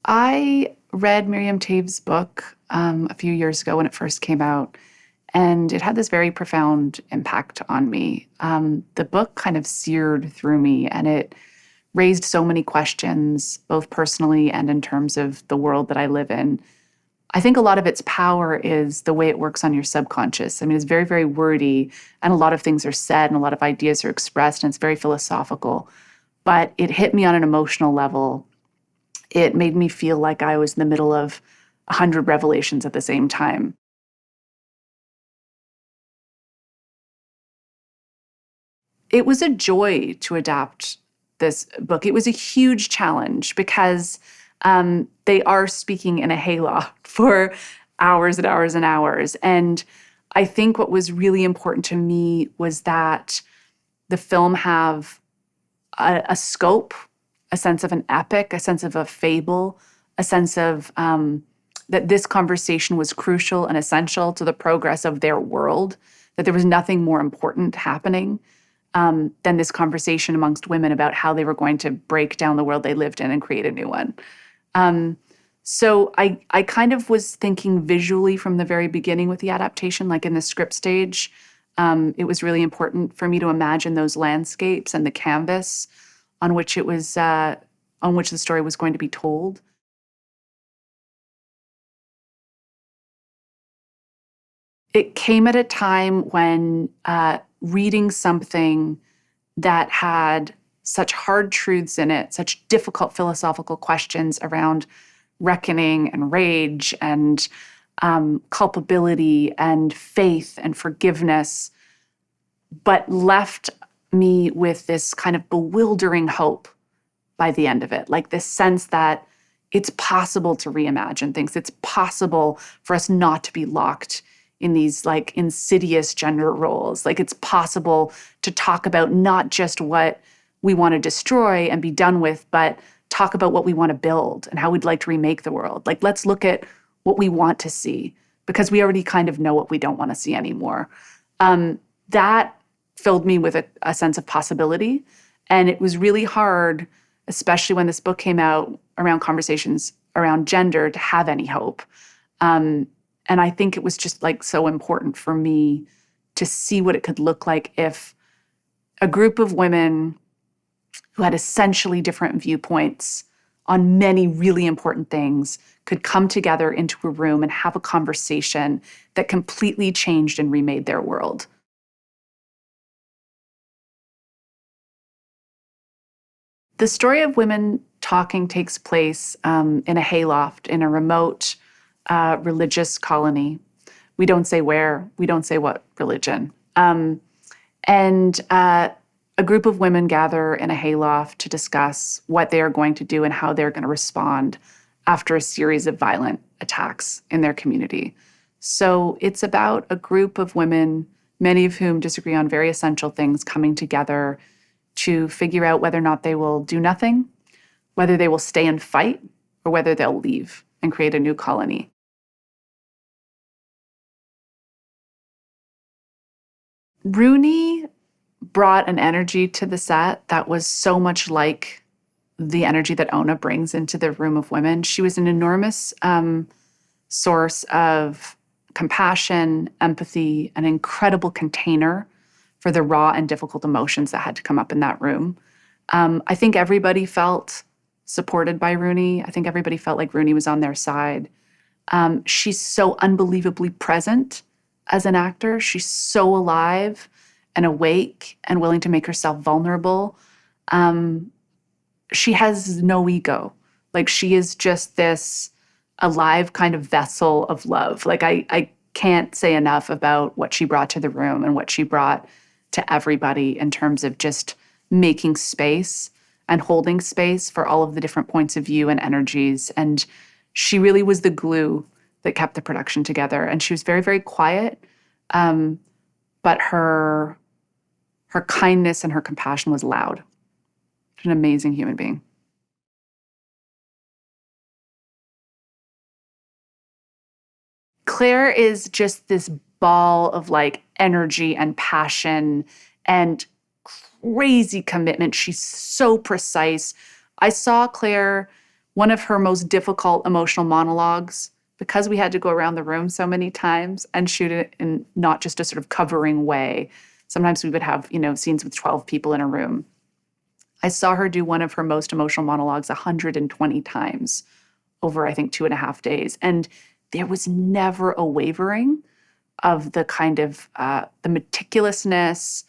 I read Miriam Toews' book a few years ago when it first came out, and it had this very profound impact on me. The book kind of seared through me, and it raised so many questions, both personally and in terms of the world that I live in. I think a lot of its power is the way it works on your subconscious. I mean, it's very, very wordy, and a lot of things are said, and a lot of ideas are expressed, and it's very philosophical. But it hit me on an emotional level. It made me feel like I was in the middle of 100 revelations at the same time. It was a joy to adapt this book. It was a huge challenge because they are speaking in a hayloft for hours and hours and hours. And I think what was really important to me was that the film have a scope, a sense of an epic, a sense of a fable, a sense of that this conversation was crucial and essential to the progress of their world, that there was nothing more important happening than this conversation amongst women about how they were going to break down the world they lived in and create a new one. Um, so I kind of was thinking visually from the very beginning with the adaptation, like in the script stage. It was really important for me to imagine those landscapes and the canvas on which on which the story was going to be told. It came at a time when reading something that had such hard truths in it, such difficult philosophical questions around reckoning and rage and culpability and faith and forgiveness, but left me with this kind of bewildering hope by the end of it, like this sense that it's possible to reimagine things. It's possible for us not to be locked in these like insidious gender roles. Like it's possible to talk about not just what we want to destroy and be done with, but talk about what we want to build and how we'd like to remake the world. Like let's look at what we want to see because we already kind of know what we don't want to see anymore. That filled me with a sense of possibility. And it was really hard, especially when this book came out around conversations around gender, to have any hope. And I think it was just like so important for me to see what it could look like if a group of women who had essentially different viewpoints on many really important things could come together into a room and have a conversation that completely changed and remade their world. The story of women talking takes place in a hayloft in a remote religious colony. We don't say where, we don't say what religion. And a group of women gather in a hayloft to discuss what they are going to do and how they're going to respond after a series of violent attacks in their community. So it's about a group of women, many of whom disagree on very essential things, coming together to figure out whether or not they will do nothing, whether they will stay and fight, or whether they'll leave and create a new colony. Rooney brought an energy to the set that was so much like the energy that Ona brings into the room of women. She was an enormous source of compassion, empathy, an incredible container for the raw and difficult emotions that had to come up in that room. I think everybody felt supported by Rooney. I think everybody felt like Rooney was on their side. She's so unbelievably present as an actor. She's so alive and awake and willing to make herself vulnerable. She has no ego. Like she is just this alive kind of vessel of love. Like I can't say enough about what she brought to the room and what she brought to everybody in terms of just making space and holding space for all of the different points of view and energies. And she really was the glue that kept the production together. And she was very, very quiet, but her kindness and her compassion was loud. She's an amazing human being. Claire is just this ball of like energy and passion and crazy commitment. She's so precise. I saw Claire one of her most difficult emotional monologues, because we had to go around the room so many times and shoot it in not just a sort of covering way. Sometimes we would have, scenes with 12 people in a room. I saw her do one of her most emotional monologues 120 times over, I think, 2.5 days. And there was never a wavering of the kind of the meticulousness,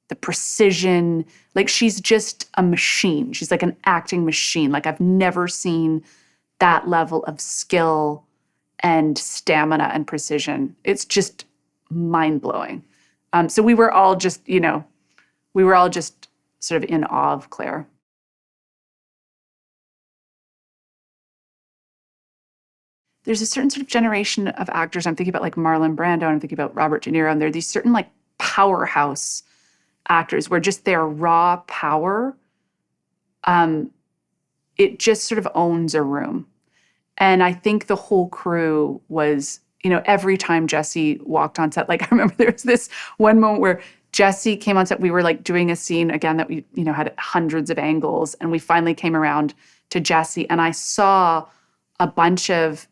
the precision. Like, she's just a machine. She's like an acting machine. Like, I've never seen that level of skill and stamina and precision. It's just mind-blowing. So we were all just sort of in awe of Claire. There's a certain sort of generation of actors. I'm thinking about like Marlon Brando, I'm thinking about Robert De Niro, and there are these certain like powerhouse actors where just their raw power, it just sort of owns a room. And I think the whole crew was, every time Jesse walked on set, like I remember there was this one moment where Jesse came on set. We were like doing a scene again that we, had hundreds of angles. And we finally came around to Jesse. And I saw a bunch of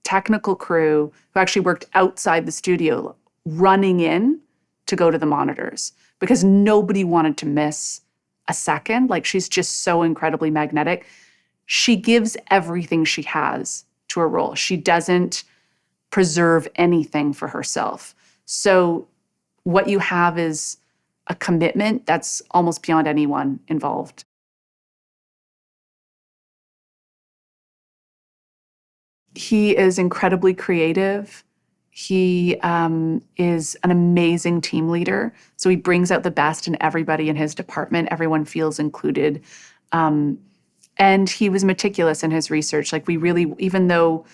technical crew who actually worked outside the studio running in to go to the monitors because nobody wanted to miss a second. Like, she's just so incredibly magnetic. She gives everything she has to a role. She doesn't preserve anything for herself. So what you have is a commitment that's almost beyond anyone involved. He is incredibly creative. He is an amazing team leader. So he brings out the best in everybody in his department. Everyone feels included. And he was meticulous in his research. Like, we really, even though,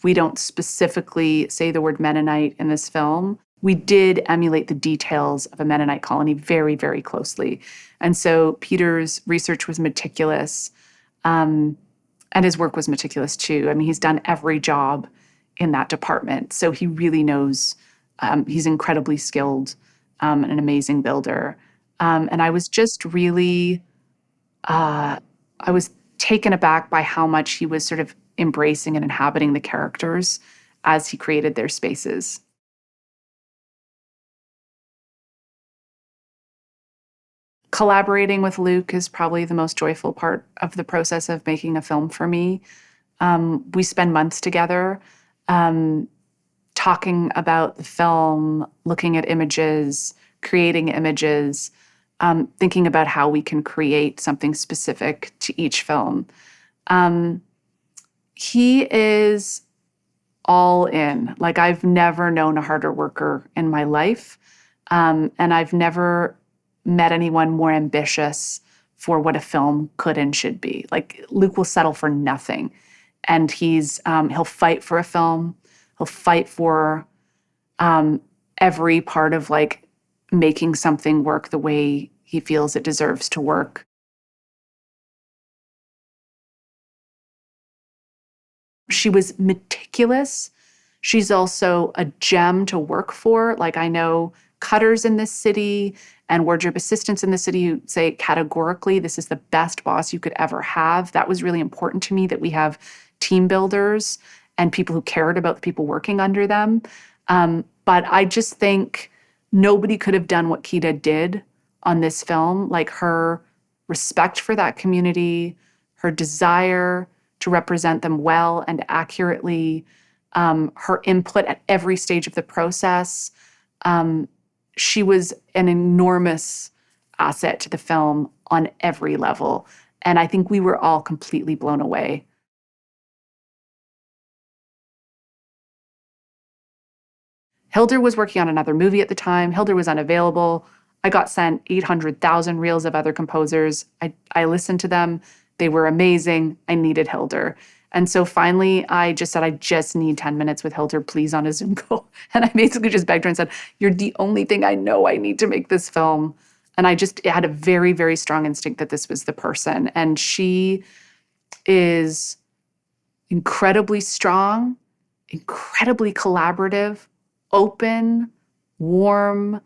we don't specifically say the word Mennonite in this film, we did emulate the details of a Mennonite colony very, very closely. And so Peter's research was meticulous. And his work was meticulous too. I mean, he's done every job in that department. So he really knows, he's incredibly skilled, and an amazing builder. And I was just really, I was taken aback by how much he was sort of embracing and inhabiting the characters as he created their spaces. Collaborating with Luke is probably the most joyful part of the process of making a film for me. We spend months together, talking about the film, looking at images, creating images, thinking about how we can create something specific to each film. He is all in. Like, I've never known a harder worker in my life. And I've never met anyone more ambitious for what a film could and should be. Like, Luke will settle for nothing. And he'll fight for a film. He'll fight for every part of like making something work the way he feels it deserves to work. She was meticulous. She's also a gem to work for. Like, I know cutters in this city and wardrobe assistants in the city who say categorically, this is the best boss you could ever have. That was really important to me, that we have team builders and people who cared about the people working under them. But I just think nobody could have done what Kida did on this film. Like, her respect for that community, her desire to represent them well and accurately, her input at every stage of the process. She was an enormous asset to the film on every level. And I think we were all completely blown away. Hildur was working on another movie at the time. Hildur was unavailable. I got sent 800,000 reels of other composers. I listened to them. They were amazing. I needed Hildur. And so finally, I just said, I just need 10 minutes with Hildur, please, on a Zoom call. And I basically just begged her and said, you're the only thing I know I need to make this film. And I had a very, very strong instinct that this was the person. And she is incredibly strong, incredibly collaborative, open, warm,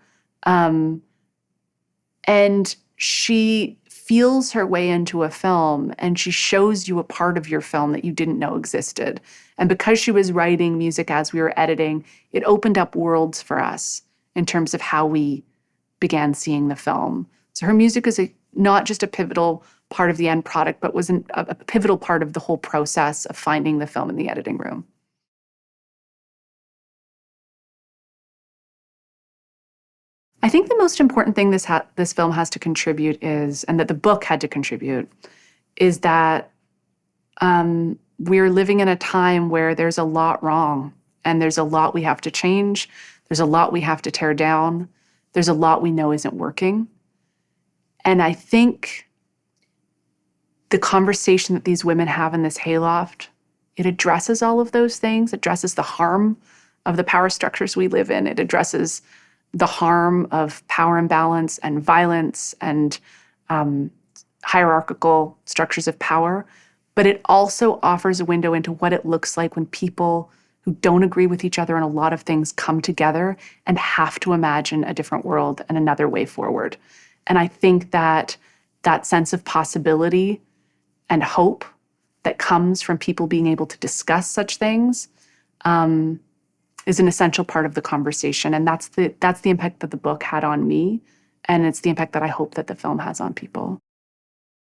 and she feels her way into a film and she shows you a part of your film that you didn't know existed. And because she was writing music as we were editing, it opened up worlds for us in terms of how we began seeing the film. So her music is not just a pivotal part of the end product, but was a pivotal part of the whole process of finding the film in the editing room. I think the most important thing this film has to contribute is, and that the book had to contribute, is that we're living in a time where there's a lot wrong and there's a lot we have to change. There's a lot we have to tear down. There's a lot we know isn't working. And I think the conversation that these women have in this hayloft, it addresses all of those things, addresses the harm of the power structures we live in. It addresses the harm of power imbalance and violence and hierarchical structures of power. But it also offers a window into what it looks like when people who don't agree with each other on a lot of things come together and have to imagine a different world and another way forward. And I think that that sense of possibility and hope that comes from people being able to discuss such things is an essential part of the conversation. And that's the impact that the book had on me. And it's the impact that I hope that the film has on people.